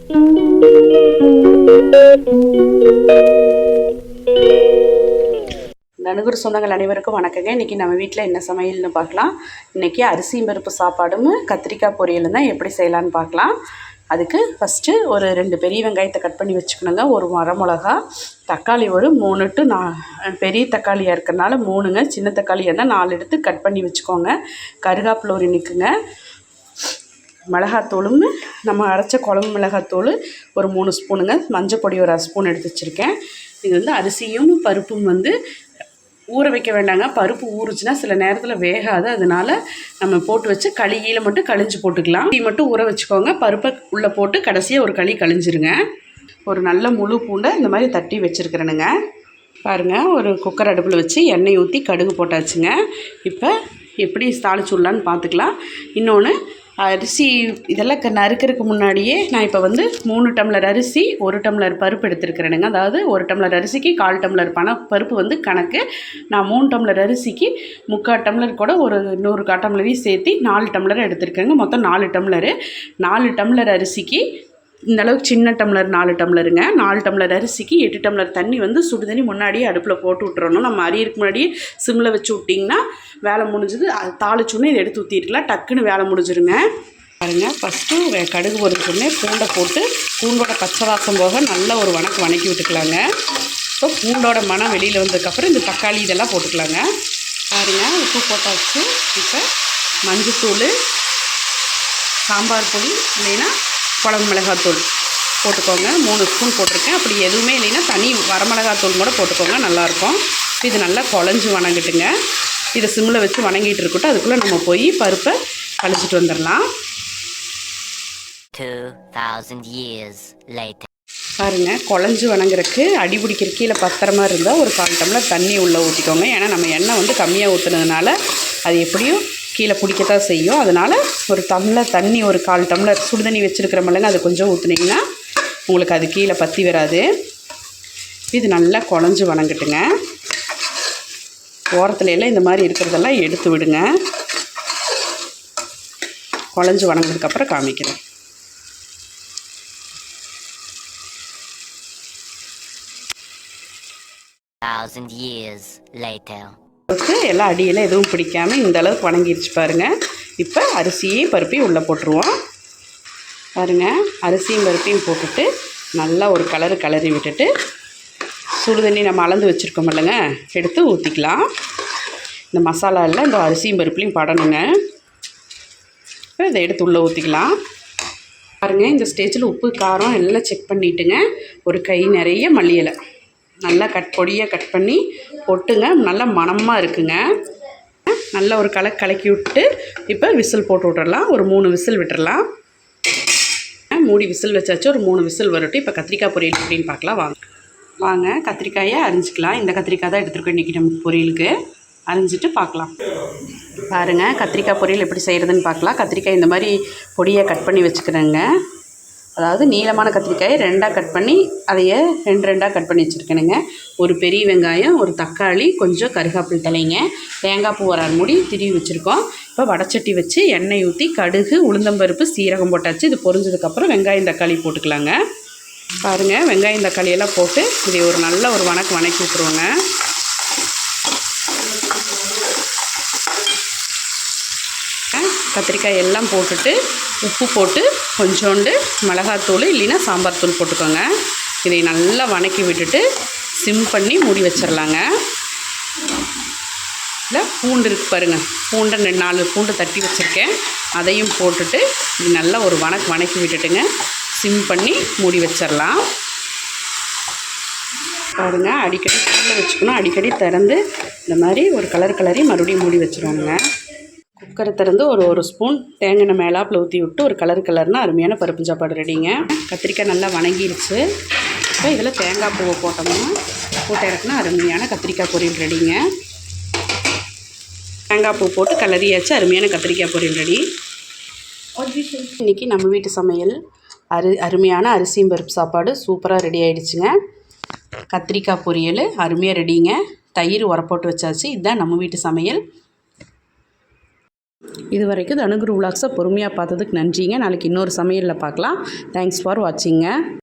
நணுகுர் சொந்தங்கள் அனைவருக்கும் வணக்கங்க. இன்றைக்கி நம்ம வீட்டில் என்ன சமையல்னு பார்க்கலாம். இன்றைக்கி அரிசியும் பருப்பு சாப்பாடும் கத்திரிக்காய் பொரியலும் தான் எப்படி செய்யலான்னு பார்க்கலாம். அதுக்கு ஃபஸ்ட்டு ஒரு 2 பெரிய வெங்காயத்தை கட் பண்ணி வச்சுக்கணுங்க. ஒரு வரமிளகா, தக்காளி ஒரு 3 to 4, பெரிய தக்காளியாக இருக்கிறனால 3ங்க, சின்ன தக்காளியாக இருந்தால் 4 எடுத்து கட் பண்ணி வச்சுக்கோங்க. கருகாப்பில் ஒரு நிற்குங்க. மிளகாத்தூளும் நம்ம அரைச்ச குழம்பு மிளகாத்தூள் ஒரு 3 ஸ்பூனுங்க. மஞ்சள் பொடி ஒரு 1 ஸ்பூன் எடுத்து வச்சுருக்கேன். இது வந்து அரிசியும் பருப்பும் வந்து ஊற வைக்க வேண்டாங்க. பருப்பு ஊறுச்சுன்னா சில நேரத்தில் வேகாது, அதனால் நம்ம போட்டு வச்சு களியில் மட்டும் கழிஞ்சு போட்டுக்கலாம். டீ மட்டும் ஊற வச்சுக்கோங்க. பருப்பை உள்ளே போட்டு கடைசியாக ஒரு களி கழிஞ்சிருங்க. ஒரு நல்ல முழு பூண்டை இந்த மாதிரி தட்டி வச்சுருக்கிறேனுங்க. பாருங்கள், ஒரு குக்கர் அடுப்பில் வச்சு எண்ணெய் ஊற்றி கடுகு போட்டாச்சுங்க. இப்போ எப்படி தாளிச்சு விடலான்னு பார்த்துக்கலாம். இன்னொன்று, அரிசி இதெல்லாம் நறுக்கிறதுக்கு முன்னாடியே நான் இப்போ வந்து 3 டம்ளர் அரிசி 1 டம்ளர் பருப்பு எடுத்துருக்கிறேனுங்க. அதாவது 1 டம்ளர் அரிசிக்கு 1/4 டம்ளர் பருப்பு வந்து கணக்கு. நான் 3 டம்ளர் அரிசிக்கு 3/4 டம்ளர் கூட ஒரு 1/4 டம்ளரையும் சேர்த்து 4 டம்ளர் எடுத்துருக்கேங்க. மொத்தம் 4 டம்ளரு. 4 டம்ளர் அரிசிக்கு இந்தளவுக்கு சின்ன டம்ளர் 4 டம்ளருங்க. 4 டம்ளர் அரிசிக்கு 8 டம்ளர் தண்ணி வந்து சுடு தண்ணி முன்னாடியே அடுப்பில் போட்டு விட்டுறணும். நம்ம அரியருக்கு முன்னாடியே சிம்மில் வச்சு விட்டிங்கன்னா வேலை முடிஞ்சுது. அது தாளிச்சோன்னே இதை எடுத்து ஊற்றிருக்கலாம், டக்குன்னு வேலை முடிஞ்சிருங்க. பாருங்கள், ஃபஸ்ட்டு கடுகு பொரிச்சோடனே பூண்டை போட்டு பூண்டோட பச்சை வாசம் போக நல்ல ஒரு வணக்கி விட்டுக்கலாங்க. இப்போ பூண்டோட மனம் வெளியில் வந்ததுக்கப்புறம் இந்த தக்காளி இதெல்லாம் போட்டுக்கலாங்க. பாருங்கள், உப்பு போட்டாச்சு. இப்போ மஞ்சத்தூள், சாம்பார் பொடி இல்லைன்னா குழம்பு மிளகாத்தூள் போட்டுக்கோங்க. 3 ஸ்பூன் போட்டிருக்கேன். அப்படி எதுவுமே இல்லைன்னா தனி வரமிளகாத்தூள் கூட போட்டுக்கோங்க, நல்லாயிருக்கும். இது நல்லா குழஞ்சி வணங்கிட்டுங்க. இதை சிம்மில் வச்சு வணங்கிட்டு இருக்கட்டும். அதுக்குள்ளே நம்ம போய் பருப்பை கழிச்சிட்டு வந்துடலாம். 2000 years later. பாருங்கள், குழஞ்சி வணங்குறதுக்கு அடி பிடிக்கிற கீழே பத்திரமா இருந்தால் ஒரு 1/4 டம்ளர் தண்ணி உள்ளே ஊற்றிக்கோங்க. ஏன்னா நம்ம எண்ணெய் வந்து கம்மியாக ஊற்றுனதுனால அது எப்படியும் கீழே பிடிக்கத்தான் செய்யும். அதனால் ஒரு டம்ளர் தண்ணி, ஒரு 1/4 டம்ளர் சுடு தண்ணி வச்சுருக்கிற மிளங்க அது கொஞ்சம் ஊற்றுனீங்கன்னா உங்களுக்கு அது கீழே பற்றி வராது. இது நல்லா குழஞ்சி வணங்கட்டுங்க. ஓரத்துல எல்லாம் இந்த மாதிரி இருக்கிறதெல்லாம் எடுத்து விடுங்க. குழஞ்சி வணங்கினதுக்கப்புறம் காமிக்கிறேன். years later. எல்லாம் அடியெல்லாம் எதுவும் பிடிக்காமல் இந்த அளவுக்கு வணங்கிருச்சு பாருங்கள். இப்போ அரிசியும் பருப்பையும் உள்ளே போட்டுருவோம். பாருங்கள், அரிசியும் பருப்பையும் போட்டுட்டு நல்லா ஒரு கலரி விட்டுட்டு சுடு தண்ணி நம்ம அளந்து வச்சுருக்கோம் இல்லைங்க, எடுத்து ஊற்றிக்கலாம். இந்த மசாலா எல்லாம் இந்த அரிசியும் பருப்புலையும் படணுங்க. இப்போ இதை எடுத்து உள்ளே ஊற்றிக்கலாம். பாருங்கள், இந்த ஸ்டேஜில் உப்பு காரம் எல்லாம் செக் பண்ணிவிட்டுங்க. ஒரு கை நிறைய மல்லி இலை நல்லா பொடியாக கட் பண்ணி போட்டுங்க. நல்லா மணமாக இருக்குங்க. நல்லா ஒரு கலக்கி விட்டு இப்போ விசில் போட்டு விட்டுறலாம். ஒரு 3 விசில் விட்டுறலாம். மூடி விசில் வச்சாச்சு. ஒரு 3 விசில் வரட்டும். இப்போ கத்திரிக்காய் பொரியல் எப்படின்னு பார்க்கலாம். வாங்க கத்திரிக்காயை அரிஞ்சிக்கலாம். இந்த கத்திரிக்காய் தான் எடுத்துருக்கோம் இன்றைக்கி நமக்கு பொரியலுக்கு. அரிஞ்சிட்டு பார்க்கலாம். பாருங்கள், கத்திரிக்காய் பொரியல் எப்படி செய்கிறதுன்னு பார்க்கலாம். கத்திரிக்காய் இந்த மாதிரி பொடியாக கட் பண்ணி வச்சுக்கிறேங்க. அதாவது நீளமான கத்திரிக்காயை 2ஆக கட் பண்ணி அதையே 2 கட் பண்ணி வச்சுருக்கேனுங்க. ஒரு பெரிய வெங்காயம், ஒரு தக்காளி, கொஞ்சம் கருகாப்பில் தலைங்க, தேங்காய் பூ ஒரு 1 மூடி திருவி வச்சுருக்கோம். இப்போ வடச்சட்டி வச்சு எண்ணெய் ஊற்றி கடுகு, உளுந்தம்பருப்பு, சீரகம் போட்டாச்சு. இது பொரிஞ்சதுக்கப்புறம் வெங்காயம் தக்காளி போட்டுக்கலாங்க. பாருங்கள், வெங்காயம் தக்காளியெல்லாம் போட்டு இதை ஒரு நல்ல ஒரு வணக்கி விட்டுருவோங்க. கத்திரிக்காய் எல்லாம் போட்டுட்டு உப்பு போட்டு கொஞ்சோண்டு மிளகாத்தூள் இல்லைன்னா சாம்பார் தூள் போட்டுக்கோங்க. இதை நல்லா வணக்கி விட்டுட்டு சிம் பண்ணி மூடி வச்சிடலாங்க. இல்லை பூண்டு இருக்குது பாருங்கள், பூண்டை 4 பூண்டு தட்டி வச்சுருக்கேன். அதையும் போட்டுட்டு இது நல்லா ஒரு வணக்கி விட்டுட்டுங்க சிம் பண்ணி மூடி வச்சிடலாம். பாருங்கள், அடிக்கடி கீழே வச்சுக்கணும். அடிக்கடி திறந்து இந்த மாதிரி ஒரு கலரி மறுபடியும் மூடி வச்சுருவாங்க. குக்கரை திறந்து ஒரு ஸ்பூன் தேங்காய் மேலாப்பில் ஊற்றி விட்டு ஒரு கலர்னா அருமையான பருப்பு சாப்பாடு ரெடிங்க. கத்திரிக்காய் நல்லா வணங்கிருச்சு. இப்போ இதில் தேங்காய் பூவை போட்டோம்னா போட்டு இறக்குனா அருமையான கத்திரிக்காய் பொரியல் ரெடிங்க. தேங்காய் பூ போட்டு கலரியாச்சு, அருமையான கத்திரிக்காய் பொரியல் ரெடி. இன்றைக்கி நம்ம வீட்டு சமையல் அருமையான அரிசியும் பருப்பு சாப்பாடு சூப்பராக ரெடி ஆகிடுச்சுங்க. கத்திரிக்காய் பொரியல் அருமையாக ரெடிங்க. தயிர் உரப்போட்டு வச்சாச்சு. இதுதான் நம்ம வீட்டு சமையல். இது வரைக்கும் தனுகுரு விலாக்ஸை பொறுமையாக பார்த்ததுக்கு நன்றிங்க. நாளைக்கு இன்னொரு சமையலில் பார்க்கலாம். Thanks for வாட்சிங்க.